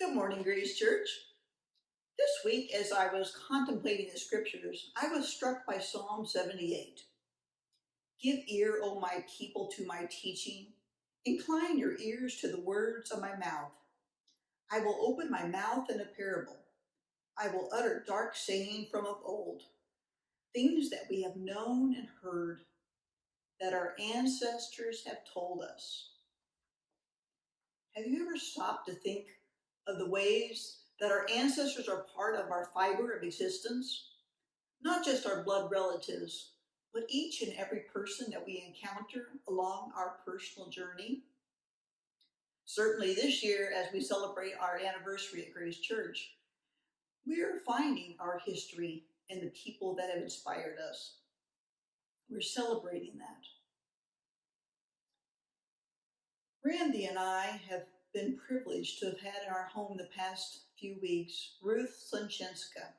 Good morning, Grace Church. This week, as I was contemplating the scriptures, I was struck by Psalm 78. Give ear, O my people, to my teaching. Incline your ears to the words of my mouth. I will open my mouth in a parable. I will utter dark saying from of old, things that we have known and heard, that our ancestors have told us. Have you ever stopped to think of the ways that our ancestors are part of our fiber of existence? Not just our blood relatives, but each and every person that we encounter along our personal journey. Certainly this year, as we celebrate our anniversary at Grace Church, we are finding our history and the people that have inspired us. We're celebrating that. Randy and I have been privileged to have had in our home the past few weeks Ruth Slenczynska.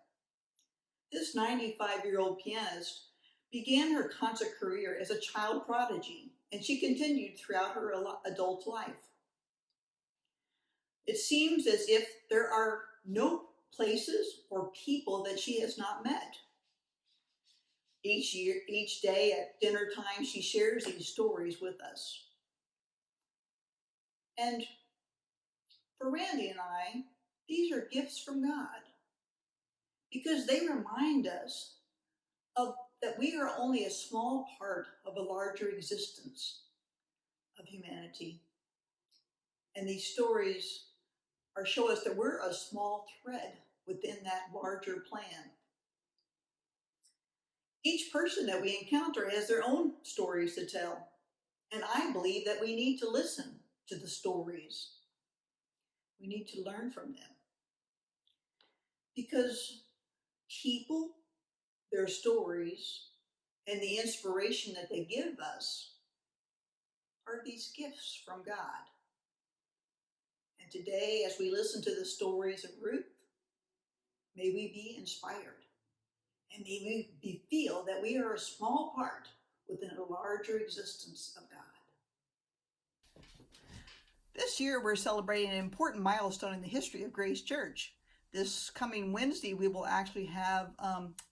This 95-year-old pianist began her concert career as a child prodigy, and she continued throughout her adult life. It seems as if there are no places or people that she has not met. Each day at dinner time, she shares these stories with us. And for Randy and I, these are gifts from God, because they remind us that we are only a small part of a larger existence of humanity. And these stories show us that we're a small thread within that larger plan. Each person that we encounter has their own stories to tell, and I believe that we need to listen to the stories. We need to learn from them. Because people, their stories, and the inspiration that they give us are these gifts from God. And today, as we listen to the stories of Ruth, may we be inspired. And may we feel that we are a small part within a larger existence of God. This year, we're celebrating an important milestone in the history of Grace Church. This coming Wednesday, we will actually have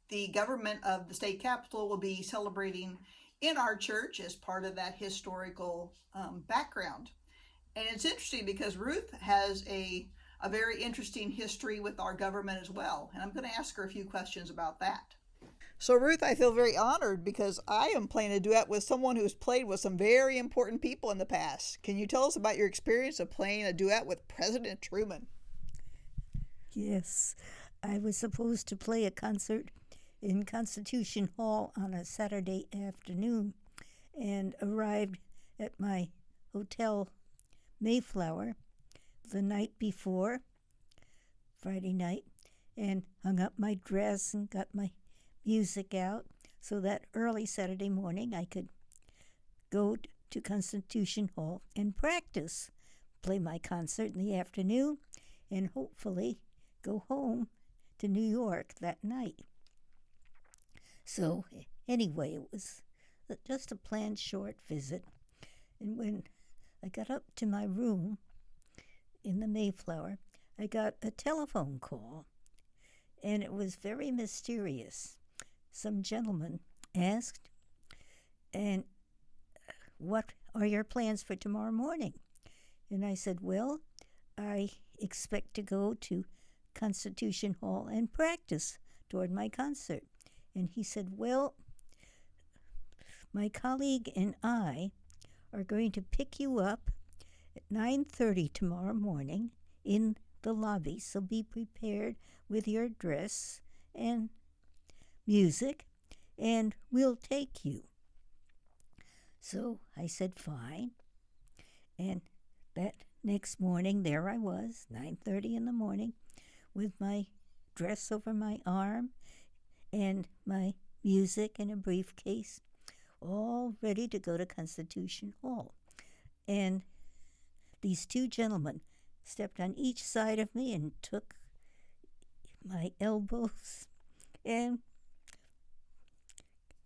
the government of the state capitol will be celebrating in our church as part of that historical background. And it's interesting because Ruth has a very interesting history with our government as well. And I'm going to ask her a few questions about that. So Ruth, I feel very honored because I am playing a duet with someone who's played with some very important people in the past. Can you tell us about your experience of playing a duet with President Truman? Yes, I was supposed to play a concert in Constitution Hall on a Saturday afternoon and arrived at my hotel Mayflower the night before, Friday night, and hung up my dress and got my music out so that early Saturday morning I could go to Constitution Hall and practice, play my concert in the afternoon, and hopefully go home to New York that night. So anyway, it was just a planned short visit. And when I got up to my room in the Mayflower, I got a telephone call, and it was very mysterious. Some gentleman asked, and what are your plans for tomorrow morning? And I said, well, I expect to go to Constitution Hall and practice toward my concert. And he said, well, my colleague and I are going to pick you up at 9:30 tomorrow morning in the lobby, so be prepared with your dress and music, and we'll take you. So I said, fine. And that next morning, there I was, 9:30 in the morning, with my dress over my arm and my music in a briefcase, all ready to go to Constitution Hall. And these two gentlemen stepped on each side of me and took my elbows, and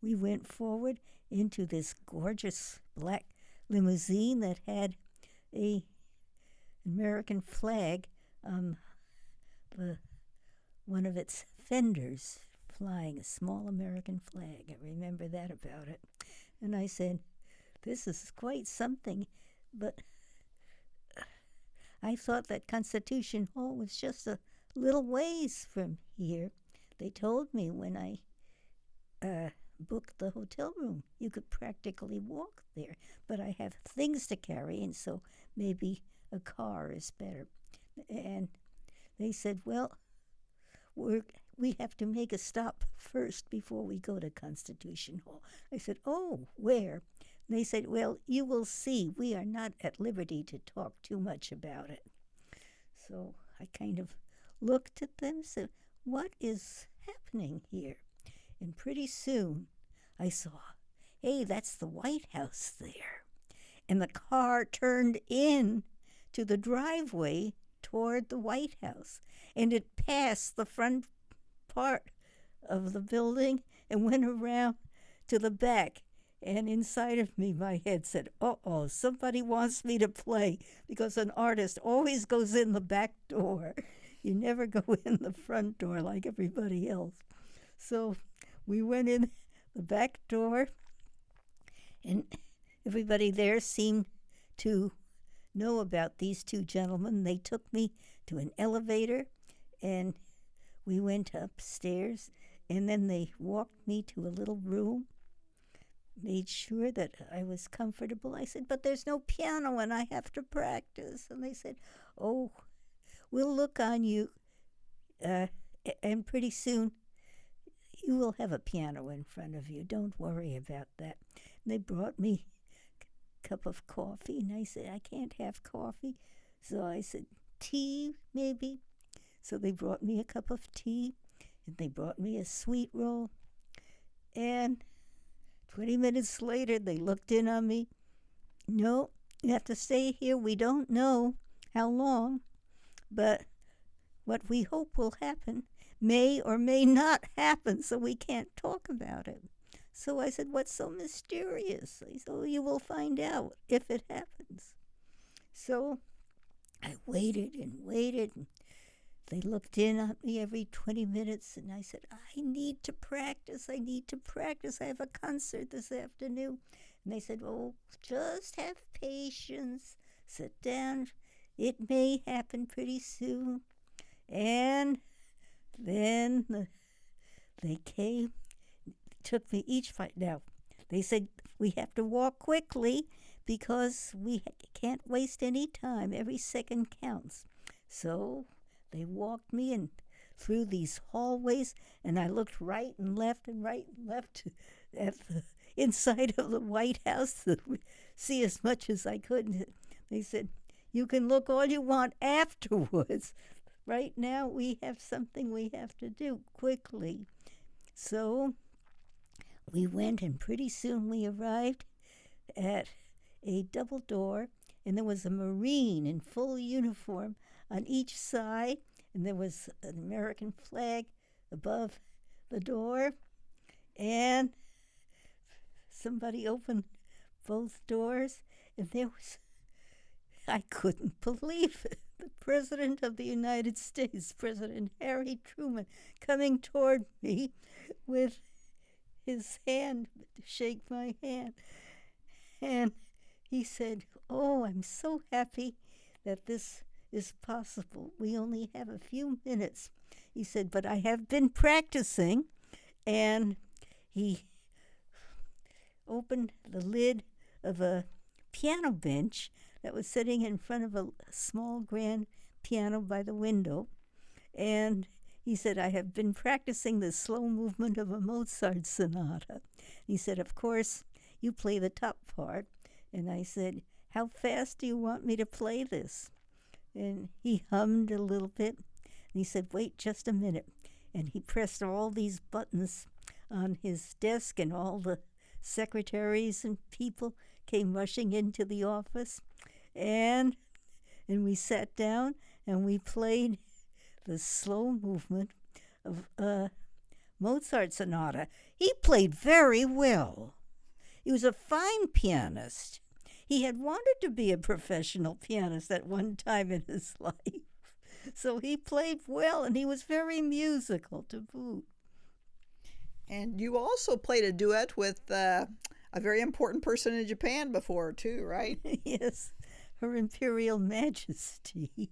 we went forward into this gorgeous black limousine that had an American flag the one of its fenders flying a small American flag. I remember that about it. And I said, this is quite something, but I thought that Constitution Hall was just a little ways from here. They told me when I booked the hotel room, you could practically walk there, but I have things to carry, and so maybe a car is better. And they said, well, we have to make a stop first before we go to Constitution Hall. I said, oh, where? And they said, well, you will see. We are not at liberty to talk too much about it. So I kind of looked at them and said, what is happening here? And pretty soon I saw, hey, that's the White House there. And the car turned in to the driveway toward the White House. And it passed the front part of the building and went around to the back. And inside of me, my head said, uh-oh, somebody wants me to play, because an artist always goes in the back door. You never go in the front door like everybody else. So we went in the back door, and everybody there seemed to know about these two gentlemen. They took me to an elevator, and we went upstairs, and then they walked me to a little room, made sure that I was comfortable. I said, but there's no piano and I have to practice. And they said, oh, we'll look on you, and pretty soon you will have a piano in front of you. Don't worry about that. And they brought me a cup of coffee, and I said, I can't have coffee. So I said, tea, maybe? So they brought me a cup of tea, and they brought me a sweet roll. And 20 minutes later, they looked in on me. No, you have to stay here. We don't know how long, but what we hope will happen may or may not happen, so we can't talk about it. So I said, what's so mysterious? They said, oh, you will find out if it happens. So I waited and waited, and they looked in on me every 20 minutes, and I said, I need to practice. I need to practice. I have a concert this afternoon. And they said, oh, just have patience. Sit down. It may happen pretty soon. And then they came, took me each fight. Now, they said, we have to walk quickly because we can't waste any time. Every second counts. So they walked me in through these hallways, and I looked right and left at the inside of the White House to see as much as I could. They said, you can look all you want afterwards. Right now we have something we have to do quickly. So we went, and pretty soon we arrived at a double door, and there was a Marine in full uniform on each side, and there was an American flag above the door, and somebody opened both doors, and there was, I couldn't believe it, the President of the United States, President Harry Truman, coming toward me with his hand to shake my hand. And he said, oh, I'm so happy that this is possible. We only have a few minutes. He said, but I have been practicing. And he opened the lid of a piano bench that was sitting in front of a small grand piano by the window. And he said, I have been practicing the slow movement of a Mozart sonata. He said, of course, you play the top part. And I said, how fast do you want me to play this? And he hummed a little bit. And he said, wait just a minute. And he pressed all these buttons on his desk, and all the secretaries and people came rushing into the office. And we sat down, and we played the slow movement of a Mozart sonata. He played very well. He was a fine pianist. He had wanted to be a professional pianist at one time in his life. So he played well, and he was very musical to boot. And you also played a duet with a very important person in Japan before, too, right? Yes, Her Imperial Majesty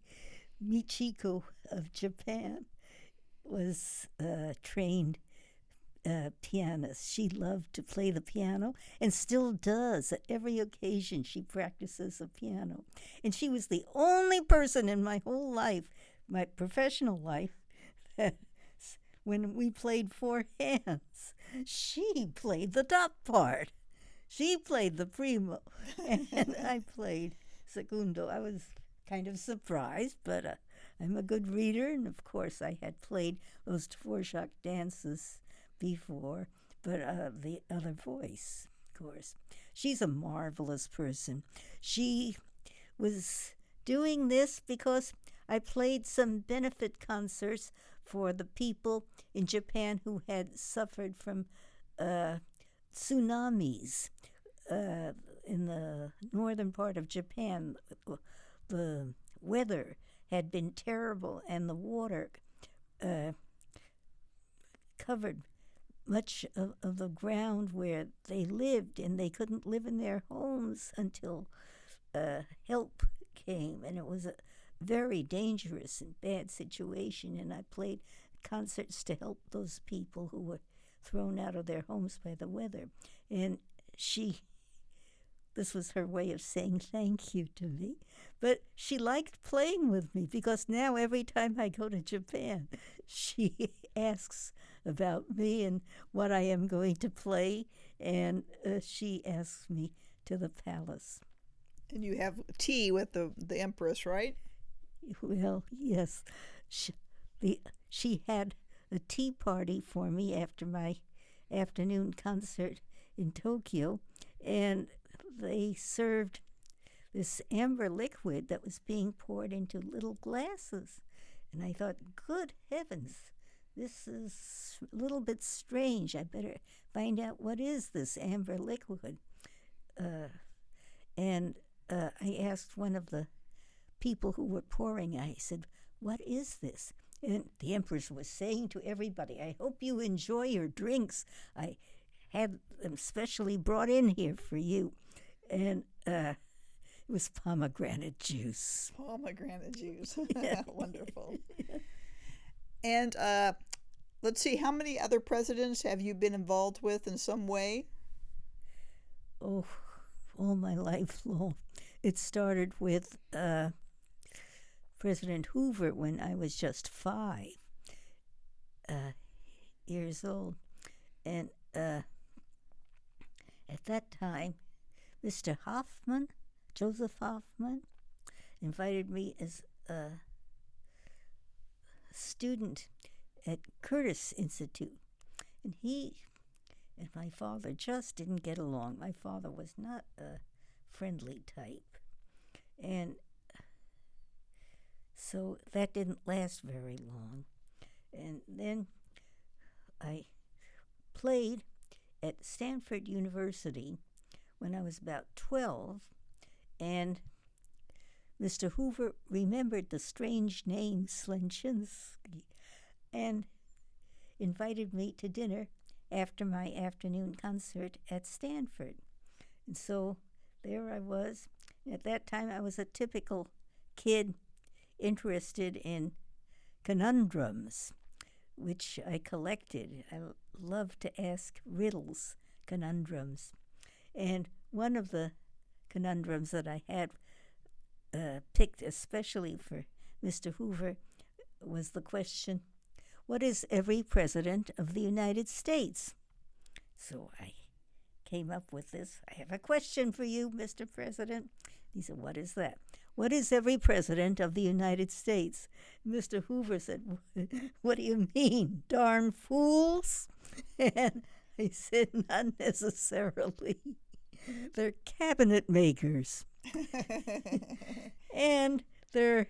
Michiko of Japan was a trained pianist. She loved to play the piano and still does. At every occasion, she practices the piano. And she was the only person in my whole life, my professional life, that when we played four hands, she played the top part. She played the primo, and I played secondo. I was kind of surprised, but I'm a good reader, and of course I had played those Dvorak dances before, but the other voice, of course. She's a marvelous person. She was doing this because I played some benefit concerts for the people in Japan who had suffered from tsunamis in the northern part of Japan. The weather had been terrible, and the water covered much of the ground where they lived, and they couldn't live in their homes until help came. And it was a very dangerous and bad situation, and I played concerts to help those people who were thrown out of their homes by the weather. And this was her way of saying thank you to me. But she liked playing with me because now every time I go to Japan, she asks about me and what I am going to play, and she asks me to the palace. And you have tea with the Empress, right? Well, yes. She had a tea party for me after my afternoon concert in Tokyo, and they served this amber liquid that was being poured into little glasses. And I thought, good heavens, this is a little bit strange. I better find out what is this amber liquid. And I asked one of the people who were pouring, I said, what is this? And the Empress was saying to everybody, I hope you enjoy your drinks. I had them specially brought in here for you. And it was pomegranate juice. Pomegranate juice. Wonderful. And let's see, how many other presidents have you been involved with in some way? Oh, all my life long. It started with President Hoover when I was just 5 years old. And at that time, Mr. Hoffman, Joseph Hoffman, invited me as a student at Curtis Institute. And he and my father just didn't get along. My father was not a friendly type. And so that didn't last very long. And then I played at Stanford University when I was about 12, and Mr. Hoover remembered the strange name Slenczynska and invited me to dinner after my afternoon concert at Stanford. And so there I was. At that time, I was a typical kid interested in conundrums, which I collected. I loved to ask riddles, conundrums. And one of the conundrums that I had picked especially for Mr. Hoover was the question, what is every president of the United States? So I came up with this. I have a question for you, Mr. President. He said, what is that? What is every president of the United States? Mr. Hoover said, what do you mean, darn fools? And I said, not necessarily. They're cabinet makers. And there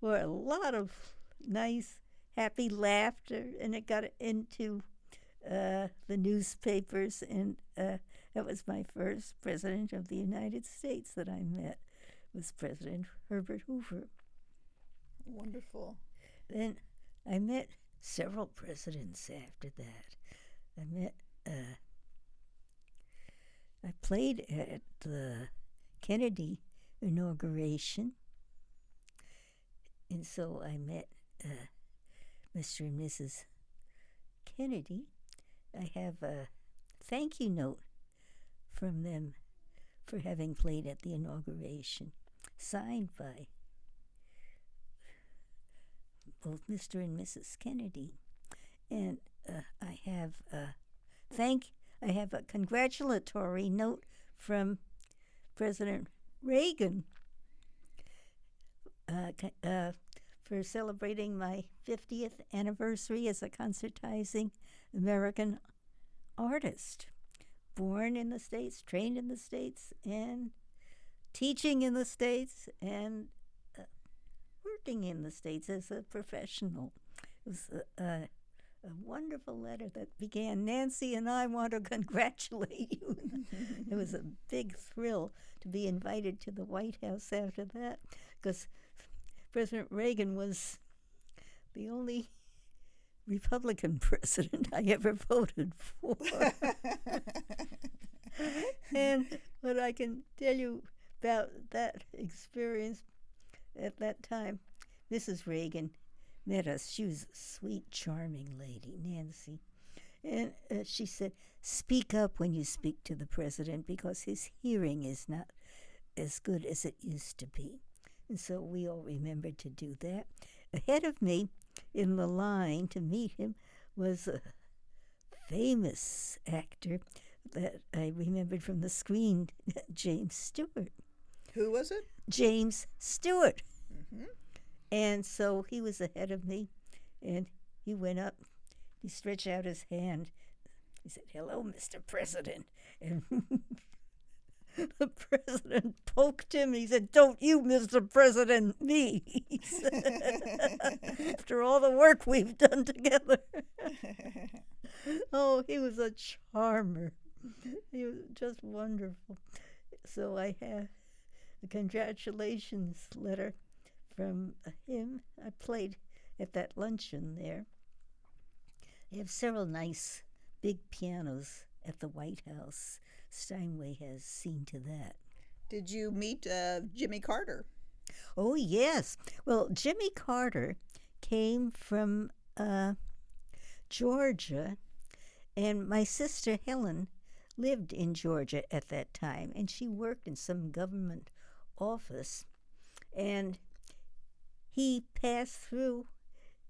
were a lot of nice, happy laughter, and it got into the newspapers, and that was my first president of the United States that I met, was President Herbert Hoover. Wonderful. Then I met several presidents after that. I played at the Kennedy inauguration, and so I met Mr. and Mrs. Kennedy. I have a thank you note from them for having played at the inauguration, signed by both Mr. and Mrs. Kennedy. And I have a congratulatory note from President Reagan for celebrating my 50th anniversary as a concertizing American artist. Born in the States, trained in the States, and teaching in the States, and working in the States as a professional. It was a wonderful letter that began, "Nancy and I want to congratulate you." It was a big thrill to be invited to the White House after that, because President Reagan was the only Republican president I ever voted for. And what I can tell you about that experience at that time, Mrs. Reagan met us. She was a sweet, charming lady, Nancy. And she said, "Speak up when you speak to the president because his hearing is not as good as it used to be." And so we all remembered to do that. Ahead of me in the line to meet him was a famous actor that I remembered from the screen, James Stewart. Who was it? James Stewart. Mm-hmm. And so he was ahead of me, and he went up, he stretched out his hand. He said, "Hello, Mr. President." And the president poked him, and he said, "Don't you, Mr. President, me." He said, "After all the work we've done together." Oh, he was a charmer. He was just wonderful. So I have a congratulations letter from him. I played at that luncheon there. They have several nice big pianos at the White House. Steinway has seen to that. Did you meet Jimmy Carter? Oh, yes. Well, Jimmy Carter came from Georgia, and my sister Helen lived in Georgia at that time, and she worked in some government office, and he passed through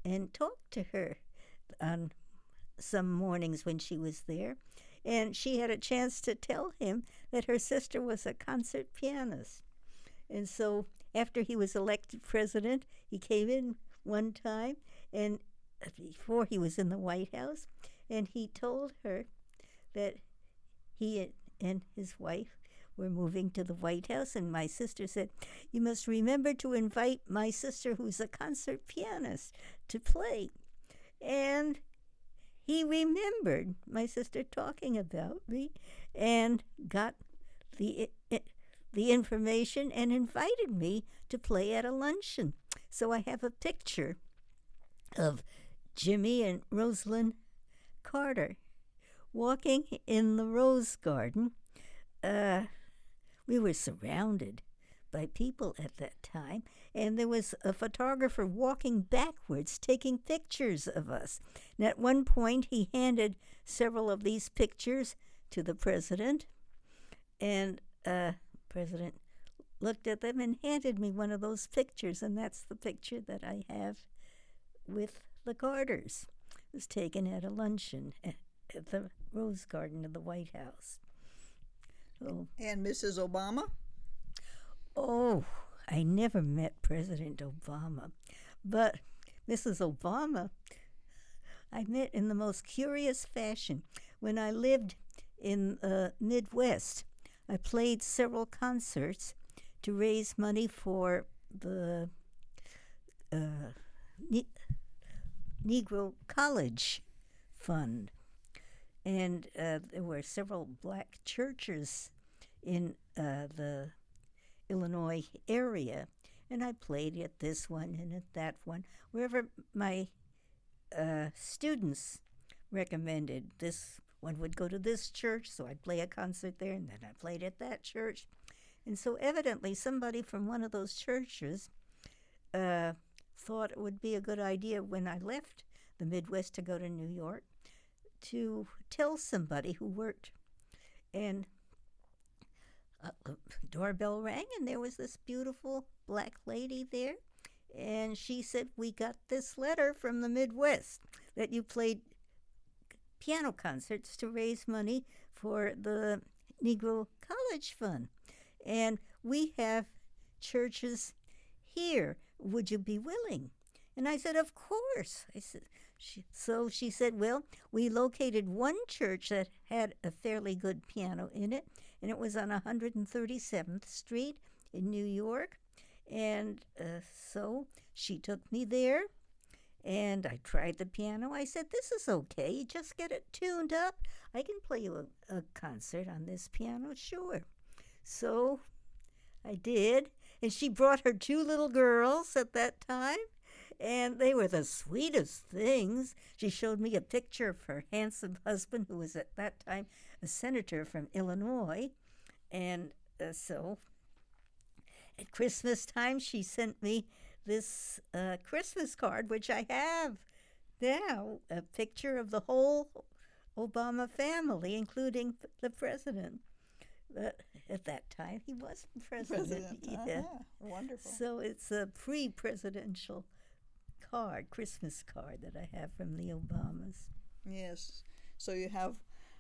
and talked to her on some mornings when she was there, and she had a chance to tell him that her sister was a concert pianist. And so after he was elected president, he came in one time, and before he was in the White House, and he told her that he and his wife were moving to the White House, and my sister said, "You must remember to invite my sister, who's a concert pianist, to play." And he remembered my sister talking about me and got the information and invited me to play at a luncheon. So I have a picture of Jimmy and Rosalind Carter walking in the Rose Garden. We were surrounded by people at that time, and there was a photographer walking backwards taking pictures of us. And at one point, he handed several of these pictures to the president, and president looked at them and handed me one of those pictures, and that's the picture that I have with the Carters. It was taken at a luncheon at the Rose Garden of the White House. So, And Mrs. Obama? oh, I never met President Obama, but Mrs. Obama I met in the most curious fashion. When I lived in the Midwest, I played several concerts to raise money for the Negro College Fund. And there were several black churches in the Illinois area. And I played at this one and at that one, wherever my students recommended. This one would go to this church, so I'd play a concert there, and then I played at that church. And so evidently somebody from one of those churches thought it would be a good idea when I left the Midwest to go to New York to tell somebody who worked. And a doorbell rang, and there was this beautiful black lady there. And she said, "We got this letter from the Midwest that you played piano concerts to raise money for the Negro College Fund. And we have churches here. Would you be willing?" And I said, "Of course." So she said, "Well, we located one church that had a fairly good piano in it, and it was on 137th Street in New York." And so she took me there, and I tried the piano. I said, "This is okay. Just get it tuned up. I can play you a concert on this piano, sure." So I did, and she brought her 2 little girls at that time, and they were the sweetest things. She showed me a picture of her handsome husband, who was at that time a senator from Illinois. And so at Christmas time, she sent me this Christmas card, which I have now, a picture of the whole Obama family, including the president. At that time, he wasn't president. Yeah. Wonderful. So it's a pre-presidential card, Christmas card that I have from the Obamas. Yes. So you have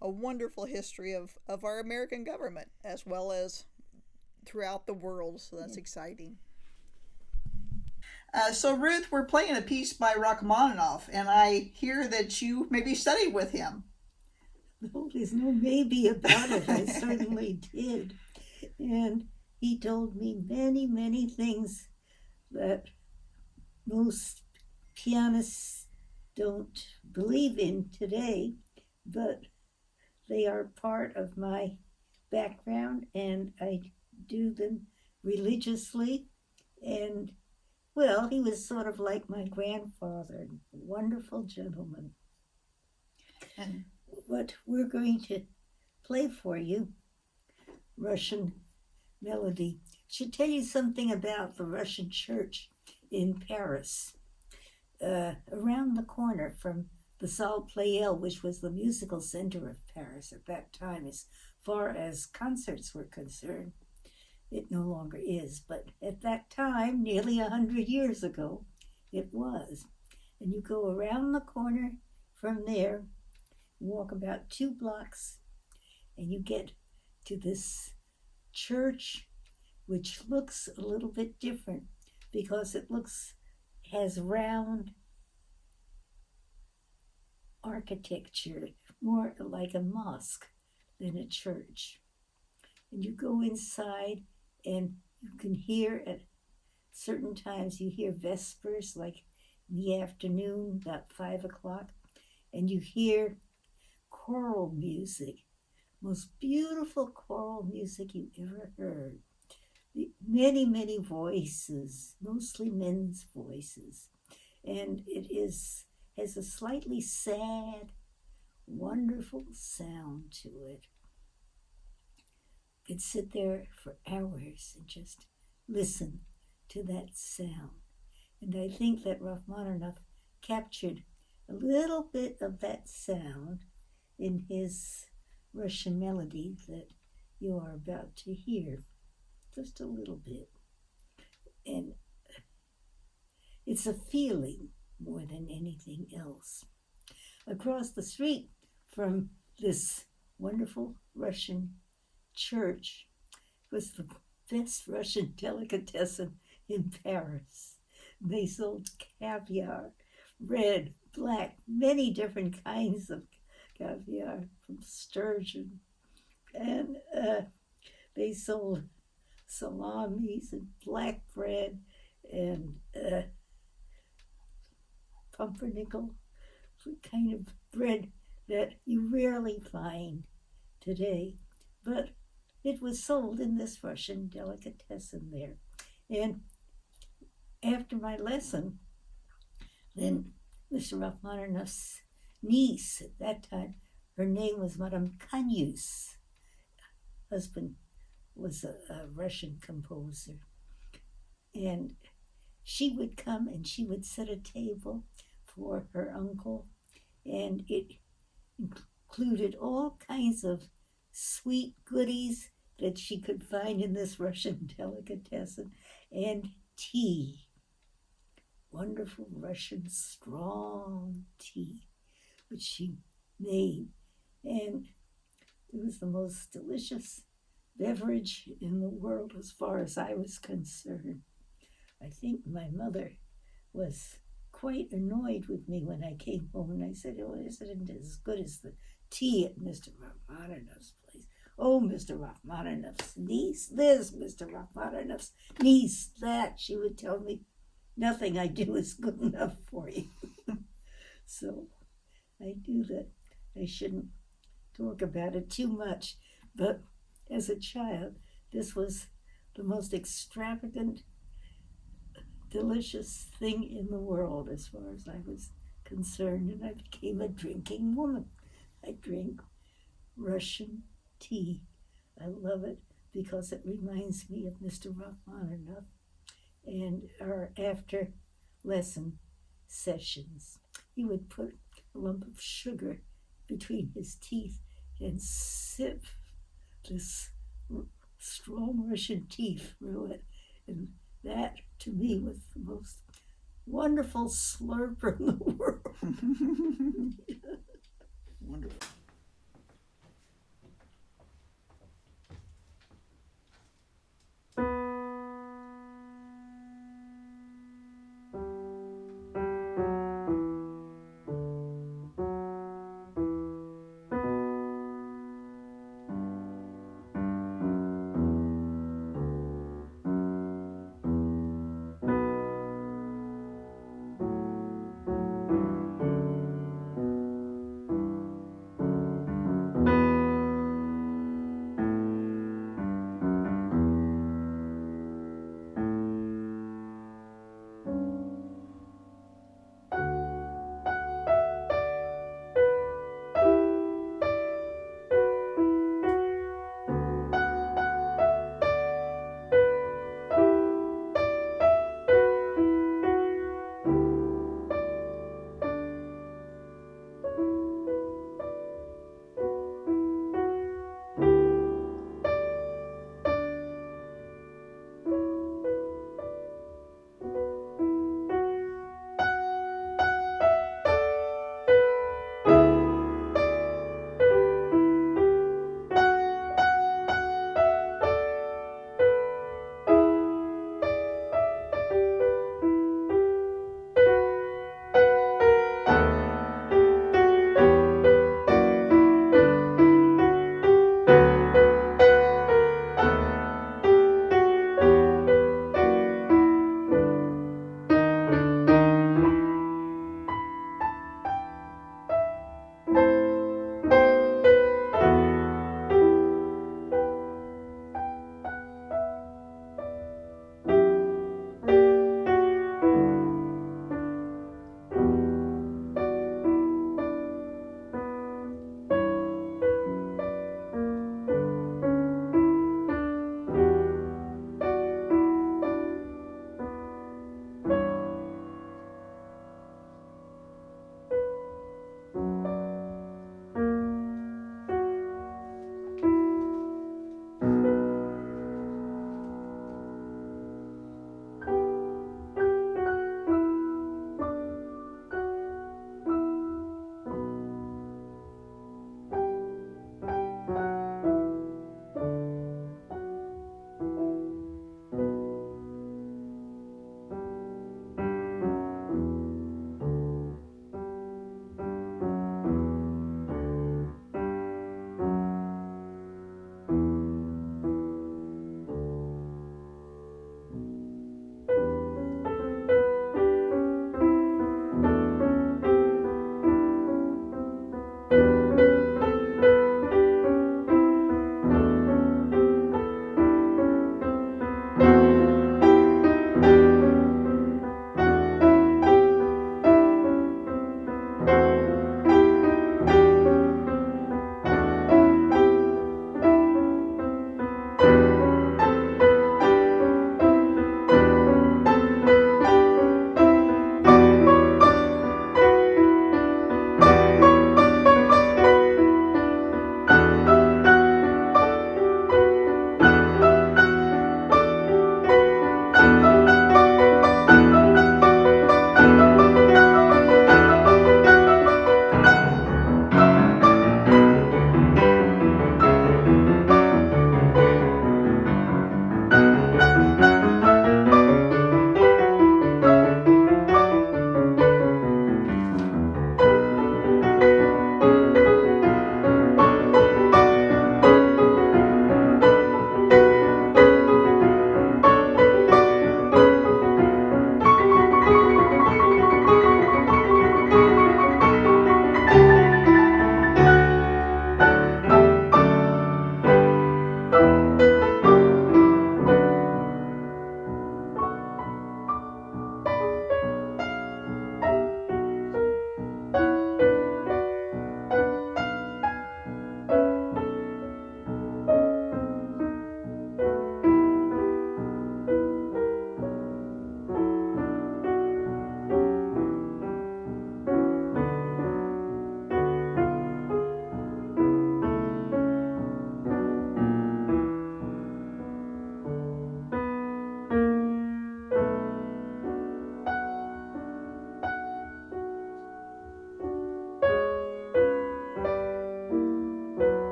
a wonderful history of our American government as well as throughout the world. So that's exciting. So Ruth, we're playing a piece by Rachmaninoff, and I hear that you maybe studied with him. Oh, there's no maybe about it. I certainly did. And he told me many, many things that most pianists don't believe in today, but they are part of my background, and I do them religiously. And, well, he was sort of like my grandfather, a wonderful gentleman. And what we're going to play for you, Russian melody, should tell you something about the Russian church in Paris. Around the corner from the Salle Pleyel, which was the musical center of Paris at that time, as far as concerts were concerned. It no longer is, but at that time, nearly 100 years ago, it was. And you go around the corner from there, walk about 2 blocks, and you get to this church, which looks a little bit different because it has round architecture, more like a mosque than a church. And you go inside, and you can hear at certain times, you hear vespers, like in the afternoon, about 5 o'clock, and you hear choral music, most beautiful choral music you ever heard. Many, many voices, mostly men's voices. And it has a slightly sad, wonderful sound to it. You could sit there for hours and just listen to that sound. And I think that Rachmaninoff captured a little bit of that sound in his Russian melody that you are about to hear. Just a little bit. And it's a feeling more than anything else. Across the street from this wonderful Russian church was the best Russian delicatessen in Paris. They sold caviar, red, black, many different kinds of caviar from sturgeon. And they sold salamis and black bread and pumpernickel, kind of bread that you rarely find today. But it was sold in this Russian delicatessen there. And after my lesson, then Mr. Rachmaninoff's niece, at that time, her name was Madame Kanyus. Husband was a Russian composer. And she would come and she would set a table for her uncle, and it included all kinds of sweet goodies that she could find in this Russian delicatessen, and tea. Wonderful Russian strong tea, which she made. And it was the most delicious beverage in the world as far as I was concerned. I think my mother was quite annoyed with me when I came home, and I said, "Oh, it isn't as good as the tea at Mr. Rachmaninoff's place. Oh, Mr. Rachmaninoff's niece this, Mr. Rachmaninoff's niece that." She would tell me, "Nothing I do is good enough for you." So I knew that I shouldn't talk about it too much, but as a child, this was the most extravagant, delicious thing in the world as far as I was concerned, and I became a drinking woman. I drink Russian tea. I love it because it reminds me of Mr. Rachmaninoff and our after lesson sessions. He would put a lump of sugar between his teeth and sip this strong Russian tea through it. And that, to me, was the most wonderful slurper in the world. Wonderful.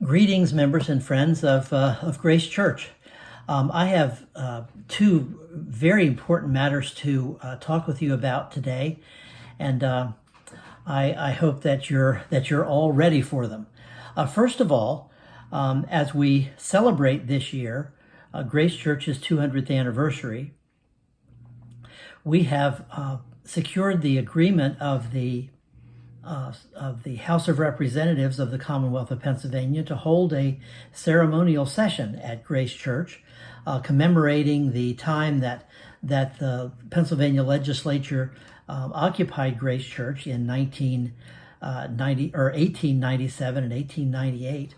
Greetings, members and friends of Grace Church. I have two very important matters to talk with you about today, and I hope that you're all ready for them. First of all, as we celebrate this year Grace Church's 200th anniversary, we have secured the agreement of the House of Representatives of the Commonwealth of Pennsylvania to hold a ceremonial session at Grace Church, commemorating the time that the Pennsylvania legislature occupied Grace Church in 1897 and 1898.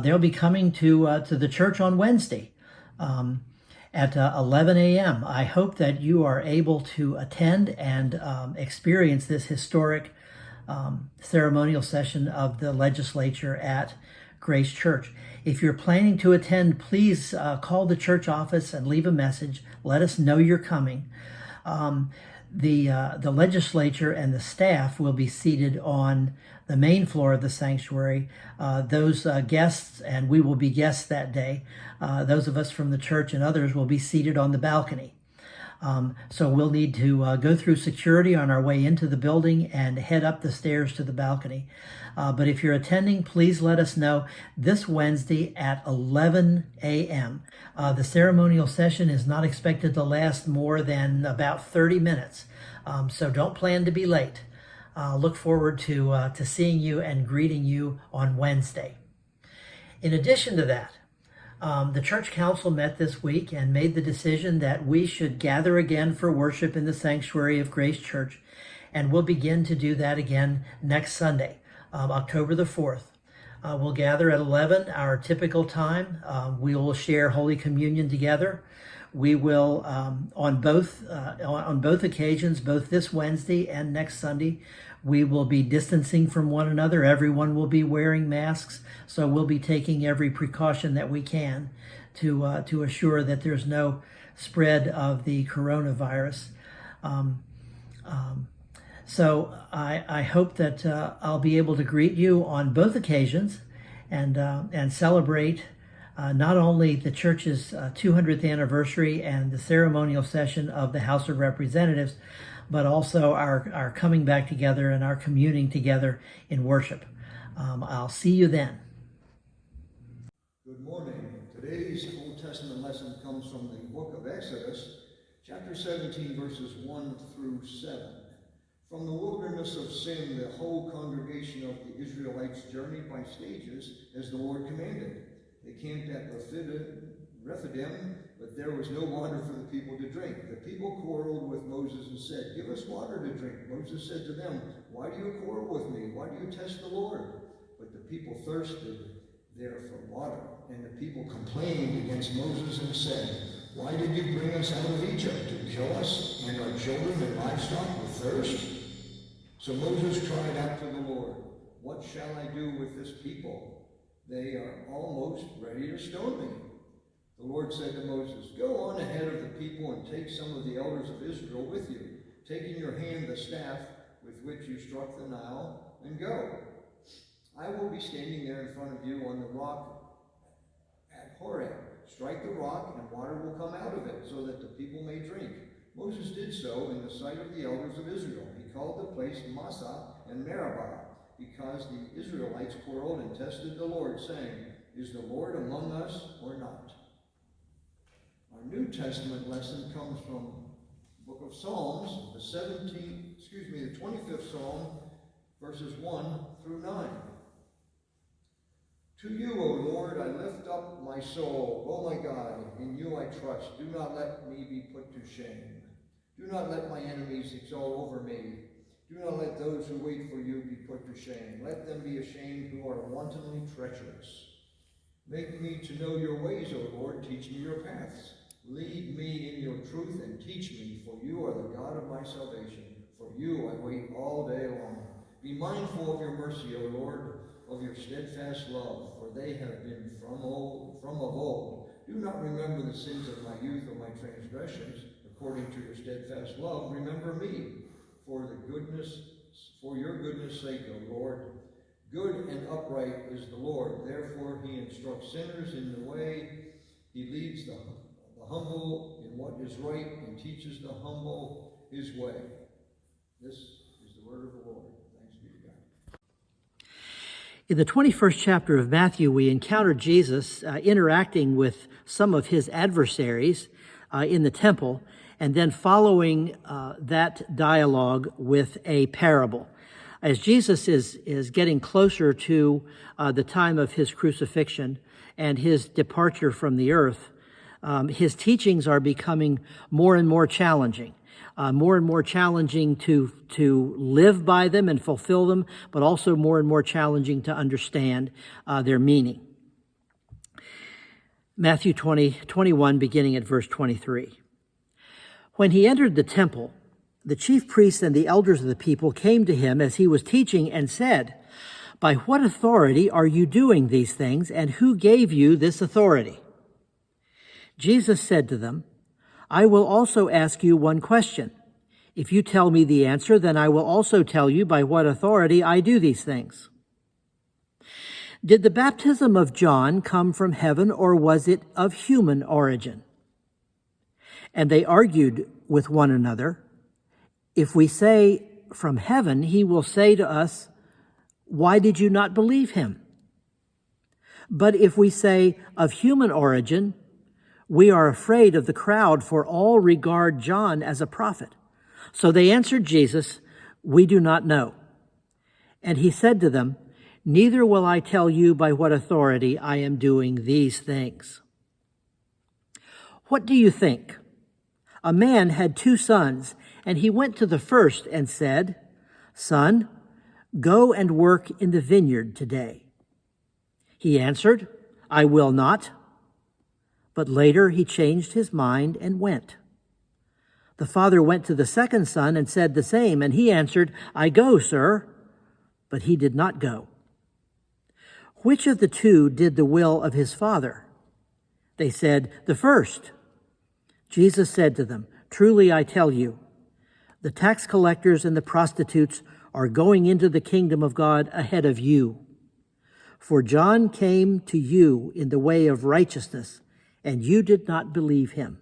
They'll be coming to the church on Wednesday at 11 a.m. I hope that you are able to attend and experience this historic ceremonial session of the legislature at Grace Church. If you're planning to attend, please call the church office and leave a message. Let us know you're coming. The legislature and the staff will be seated on the main floor of the sanctuary. Those guests, and we will be guests that day, those of us from the church and others will be seated on the balcony. So we'll need to go through security on our way into the building and head up the stairs to the balcony. But if you're attending, please let us know this Wednesday at 11 a.m. The ceremonial session is not expected to last more than about 30 minutes. So don't plan to be late. Look forward to seeing you and greeting you on Wednesday. In addition to that, the church council met this week and made the decision that we should gather again for worship in the sanctuary of Grace Church, and we'll begin to do that again next Sunday, October the 4th. We'll gather at 11, our typical time. We will share Holy Communion together. We will, on both occasions, both this Wednesday and next Sunday, we will be distancing from one another. Everyone will be wearing masks, so we'll be taking every precaution that we can to assure that there's no spread of the coronavirus. So I hope that I'll be able to greet you on both occasions and celebrate not only the church's 200th anniversary and the ceremonial session of the House of Representatives, but also our coming back together and our communing together in worship. I'll see you then. Good morning. Today's Old Testament lesson comes from the book of Exodus, chapter 17, verses 1 through 7. From the wilderness of Sin, the whole congregation of the Israelites journeyed by stages as the Lord commanded. They camped at Rephidim, but there was no water for the people to drink. The people quarreled with Moses and said, "Give us water to drink." Moses said to them, "Why do you quarrel with me? Why do you test the Lord?" But the people thirsted there for water, and the people complained against Moses and said, "Why did you bring us out of Egypt to kill us and our children and livestock with thirst?" So Moses cried out to the Lord, "What shall I do with this people? They are almost ready to stone me." The Lord said to Moses, "Go on ahead of the people and take some of the elders of Israel with you. Take in your hand the staff with which you struck the Nile, and go. I will be standing there in front of you on the rock at Horeb. Strike the rock, and water will come out of it, so that the people may drink." Moses did so in the sight of the elders of Israel. He called the place Massah and Meribah, because the Israelites quarreled and tested the Lord, saying, "Is the Lord among us or not?" Our New Testament lesson comes from the book of Psalms, the 25th Psalm, verses 1 through 9. "To you, O Lord, I lift up my soul. O my God, in you I trust. Do not let me be put to shame. Do not let my enemies exult over me. Do not let those who wait for you be put to shame. Let them be ashamed who are wantonly treacherous. Make me to know your ways, O Lord. Teach me your paths. Lead me in your truth and teach me, for you are the God of my salvation. For you I wait all day long. Be mindful of your mercy, O Lord, of your steadfast love, for they have been from of old. Do not remember the sins of my youth or my transgressions. According to your steadfast love, remember me, for your goodness' sake, O Lord. Good and upright is the Lord. Therefore he instructs sinners in the way. He leads the humble in what is right and teaches the humble his way. This is the word of the Lord. Thanks be to God. In the 21st chapter of Matthew, we encounter Jesus interacting with some of his adversaries in the temple, and then following that dialogue with a parable. As Jesus is getting closer to the time of his crucifixion and his departure from the earth, his teachings are becoming more and more challenging. More and more challenging to live by them and fulfill them, but also more and more challenging to understand their meaning. Matthew 20:21, beginning at verse 23. When he entered the temple, the chief priests and the elders of the people came to him as he was teaching and said, "By what authority are you doing these things, and who gave you this authority?" Jesus said to them, "I will also ask you one question. If you tell me the answer, then I will also tell you by what authority I do these things. Did the baptism of John come from heaven, or was it of human origin?" And they argued with one another. "If we say from heaven, he will say to us, 'Why did you not believe him?' But if we say of human origin, we are afraid of the crowd, for all regard John as a prophet." So they answered Jesus, "We do not know." And he said to them, "Neither will I tell you by what authority I am doing these things. What do you think? A man had 2 sons, and he went to the first and said, 'Son, go and work in the vineyard today.' He answered, 'I will not.' But later he changed his mind and went. The father went to the second son and said the same, and he answered, 'I go, sir.' But he did not go. Which of the 2 did the will of his father?" They said, "The first." Jesus said to them, "Truly I tell you, the tax collectors and the prostitutes are going into the kingdom of God ahead of you. For John came to you in the way of righteousness, and you did not believe him.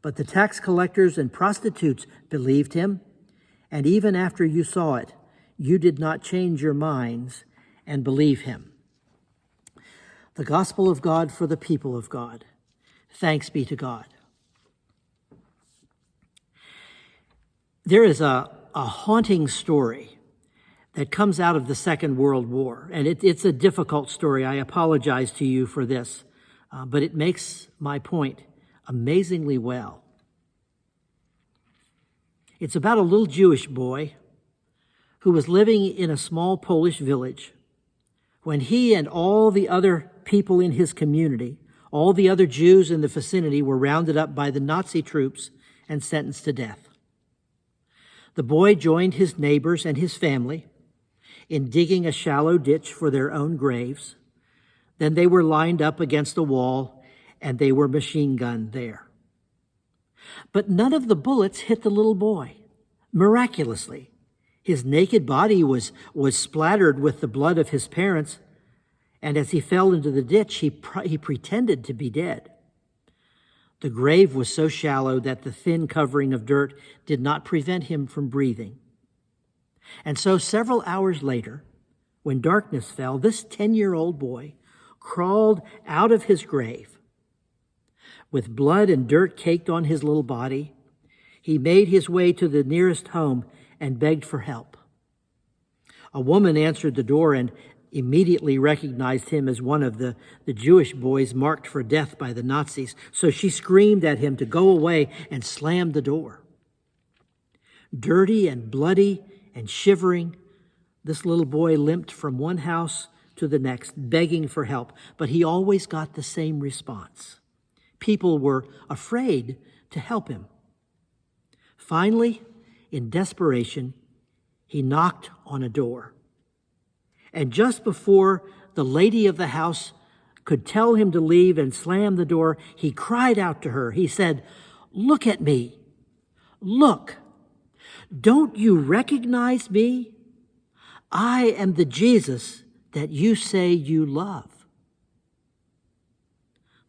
But the tax collectors and prostitutes believed him, and even after you saw it, you did not change your minds and believe him." The gospel of God for the people of God. Thanks be to God. There is a haunting story that comes out of the Second World War, and it's a difficult story. I apologize to you for this, but it makes my point amazingly well. It's about a little Jewish boy who was living in a small Polish village when he and all the other people in his community, all the other Jews in the vicinity, were rounded up by the Nazi troops and sentenced to death. The boy joined his neighbors and his family in digging a shallow ditch for their own graves. Then they were lined up against a wall, and they were machine gunned there. But none of the bullets hit the little boy. Miraculously, his naked body was splattered with the blood of his parents, and as he fell into the ditch, he pretended to be dead. The grave was so shallow that the thin covering of dirt did not prevent him from breathing. And so several hours later, when darkness fell, this 10-year-old boy crawled out of his grave. With blood and dirt caked on his little body, he made his way to the nearest home and begged for help. A woman answered the door and immediately recognized him as one of the Jewish boys marked for death by the Nazis. So she screamed at him to go away and slammed the door. Dirty and bloody and shivering, this little boy limped from one house to the next, begging for help, but he always got the same response. People were afraid to help him. Finally, in desperation, he knocked on a door. And just before the lady of the house could tell him to leave and slam the door, he cried out to her. He said, "Look at me. Look. Don't you recognize me? I am the Jesus that you say you love.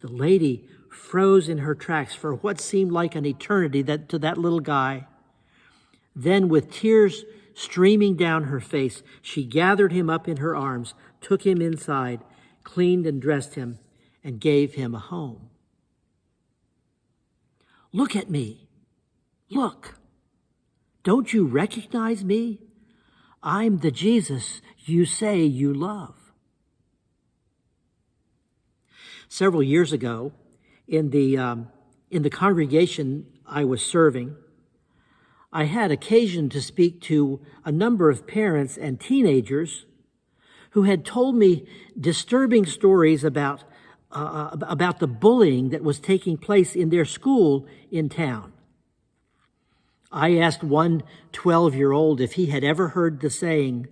The lady froze in her tracks for what seemed like an eternity to that little guy. Then, with tears streaming down her face, she gathered him up in her arms, took him inside, cleaned and dressed him, and gave him a home. Look at me. Look. Don't you recognize me? I'm the Jesus you say you love. Several years ago, in the congregation I was serving, I had occasion to speak to a number of parents and teenagers who had told me disturbing stories about the bullying that was taking place in their school in town. I asked one 12-year-old if he had ever heard the saying,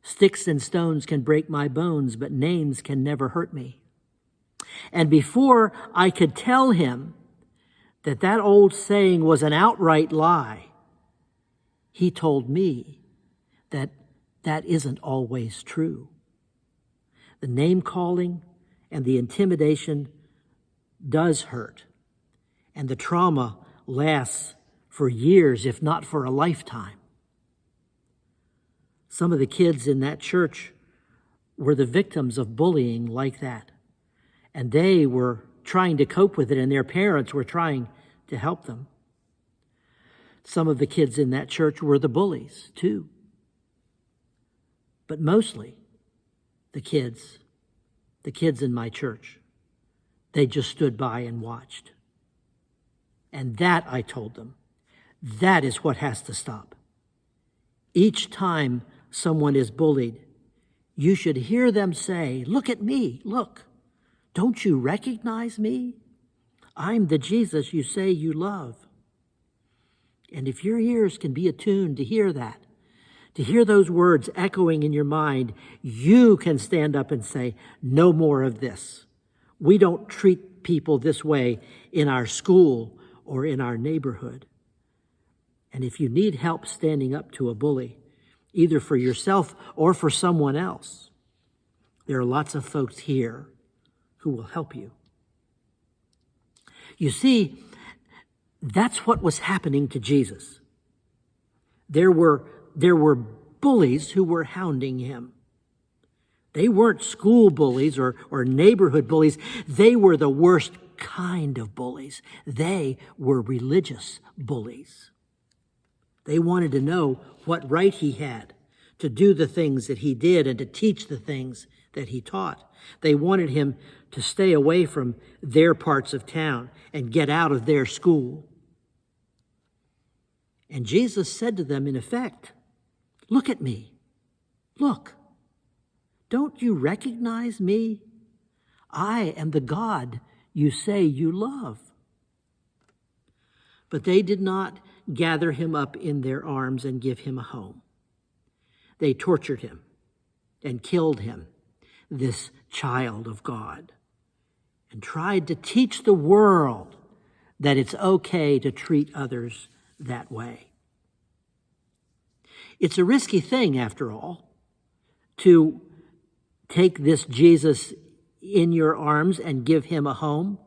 "Sticks and stones can break my bones, but names can never hurt me." And before I could tell him that old saying was an outright lie, he told me that isn't always true. The name calling and the intimidation does hurt, and the trauma lasts for years, if not for a lifetime. Some of the kids in that church were the victims of bullying like that, and they were trying to cope with it, and their parents were trying to help them. Some of the kids in that church were the bullies, too. But mostly, the kids in my church, they just stood by and watched. And that, I told them, that is what has to stop. Each time someone is bullied, you should hear them say, "Look at me, look. Don't you recognize me? I'm the Jesus you say you love." And if your ears can be attuned to hear that, to hear those words echoing in your mind, you can stand up and say, "No more of this. We don't treat people this way in our school or in our neighborhood." And if you need help standing up to a bully, either for yourself or for someone else, there are lots of folks here who will help you. You see, that's what was happening to Jesus. There were bullies who were hounding him. They weren't school bullies or neighborhood bullies. They were the worst kind of bullies. They were religious bullies. They wanted to know what right he had to do the things that he did and to teach the things that he taught. They wanted him to stay away from their parts of town and get out of their school. And Jesus said to them, in effect, "Look at me. Look. Don't you recognize me? I am the God you say you love." But they did not gather him up in their arms and give him a home. They tortured him and killed him, this child of God, and tried to teach the world that it's okay to treat others that way. It's a risky thing, after all, to take this Jesus in your arms and give him a home.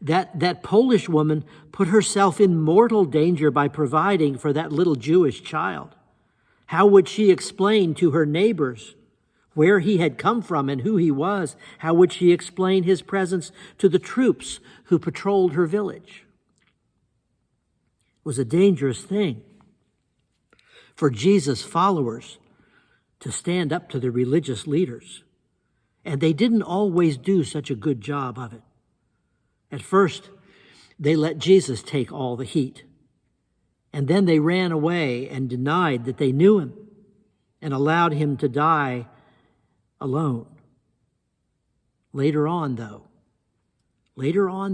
That Polish woman put herself in mortal danger by providing for that little Jewish child. How would she explain to her neighbors where he had come from and who he was? How would she explain his presence to the troops who patrolled her village? It was a dangerous thing for Jesus' followers to stand up to the religious leaders, and they didn't always do such a good job of it. At first, they let Jesus take all the heat, and then they ran away and denied that they knew him and allowed him to die alone. Later on,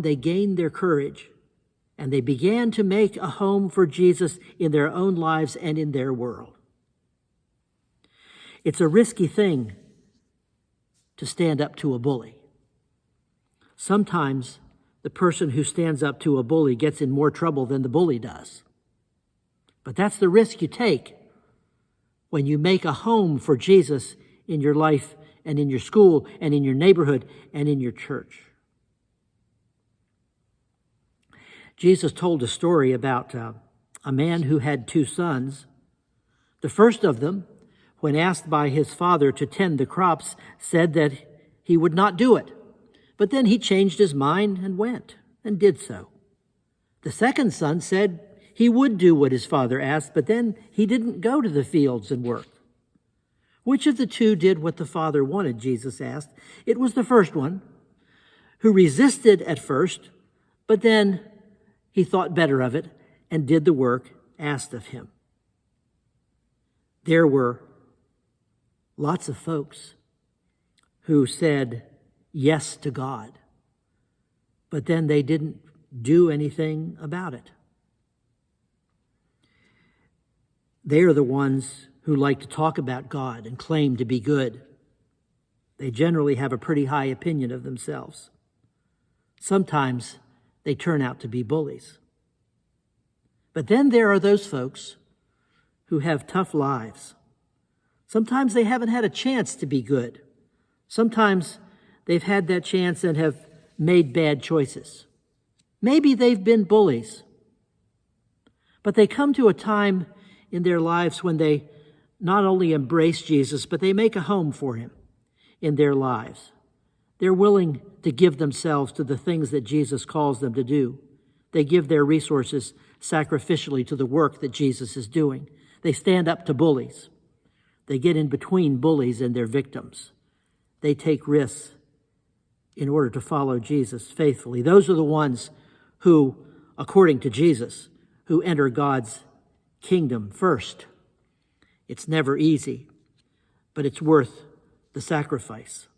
they gained their courage and they began to make a home for Jesus in their own lives and in their world. It's a risky thing to stand up to a bully. Sometimes the person who stands up to a bully gets in more trouble than the bully does. But that's the risk you take when you make a home for Jesus in your life and in your school and in your neighborhood and in your church. Jesus told a story about a man who had 2 sons. The first of them, when asked by his father to tend the crops, said that he would not do it. But then he changed his mind and went and did so. The second son said he would do what his father asked, but then he didn't go to the fields and work. Which of the 2 did what the father wanted, Jesus asked. It was the first one, who resisted at first, but then he thought better of it and did the work asked of him. There were lots of folks who said yes to God, but then they didn't do anything about it. They are the ones who like to talk about God and claim to be good. They generally have a pretty high opinion of themselves. Sometimes they turn out to be bullies. But then there are those folks who have tough lives. Sometimes they haven't had a chance to be good. Sometimes they've had that chance and have made bad choices. Maybe they've been bullies. But they come to a time in their lives when they not only embrace Jesus, but they make a home for him in their lives. They're willing to give themselves to the things that Jesus calls them to do. They give their resources sacrificially to the work that Jesus is doing. They stand up to bullies. They get in between bullies and their victims. They take risks in order to follow Jesus faithfully. Those are the ones who, according to Jesus, who enter God's kingdom first. It's never easy, but it's worth the sacrifice.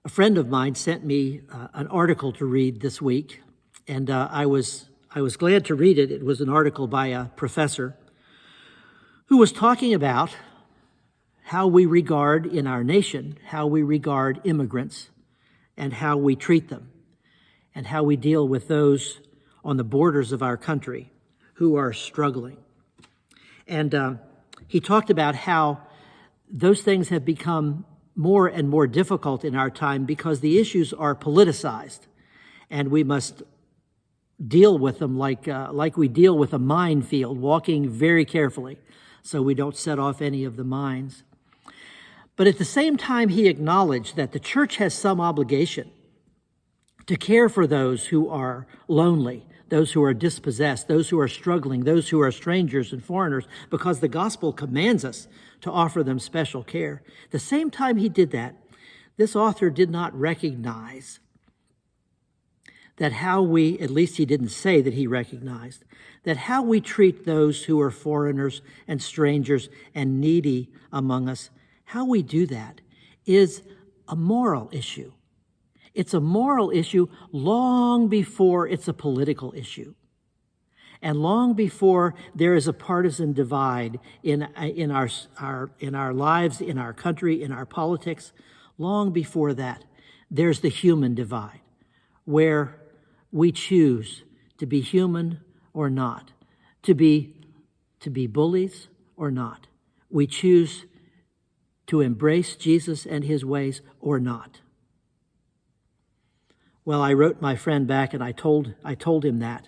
A friend of mine sent me an article to read this week, and I was glad to read it. It was an article by a professor who was talking about how we regard in our nation, how we regard immigrants, and how we treat them, and how we deal with those on the borders of our country who are struggling. And he talked about how those things have become more and more difficult in our time because the issues are politicized, and we must deal with them like we deal with a minefield, walking very carefully so we don't set off any of the mines. But at the same time, he acknowledged that the church has some obligation to care for those who are lonely, those who are dispossessed, those who are struggling, those who are strangers and foreigners, because the gospel commands us to offer them special care. At the same time he did that, this author did not recognize that how we, at least he didn't say that he recognized, that how we treat those who are foreigners and strangers and needy among us, how we do that is a moral issue. It's a moral issue long before it's a political issue. And long before there is a partisan divide in our lives, in our country, in our politics, long before that, there's the human divide, where we choose to be human or not, to be bullies or not. We choose to embrace Jesus and his ways or not. Well, I wrote my friend back and I told him that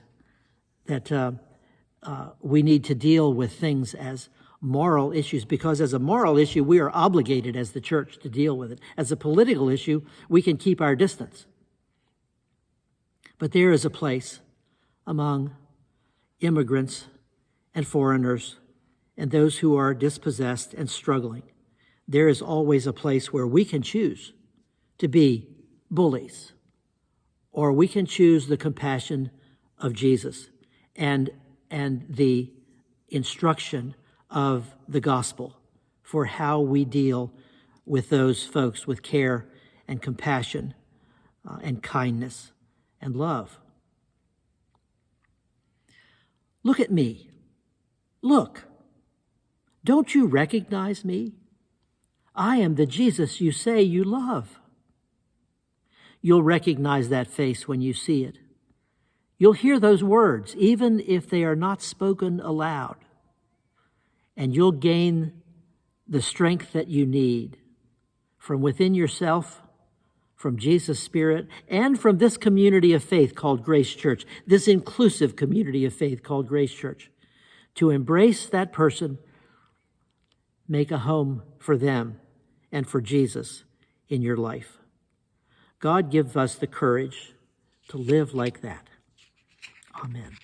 we need to deal with things as moral issues, because as a moral issue, we are obligated as the church to deal with it. As a political issue, we can keep our distance. But there is a place among immigrants and foreigners and those who are dispossessed and struggling. There is always a place where we can choose to be bullies, or we can choose the compassion of Jesus and the instruction of the gospel for how we deal with those folks with care and compassion and kindness and love. Look at me. Look. Don't you recognize me? I am the Jesus you say you love. You'll recognize that face when you see it. You'll hear those words, even if they are not spoken aloud. and you'll gain the strength that you need from within yourself, from Jesus' Spirit, and from this community of faith called Grace Church, this inclusive community of faith called Grace Church, to embrace that person, make a home for them and for Jesus in your life. God give us the courage to live like that. Amen.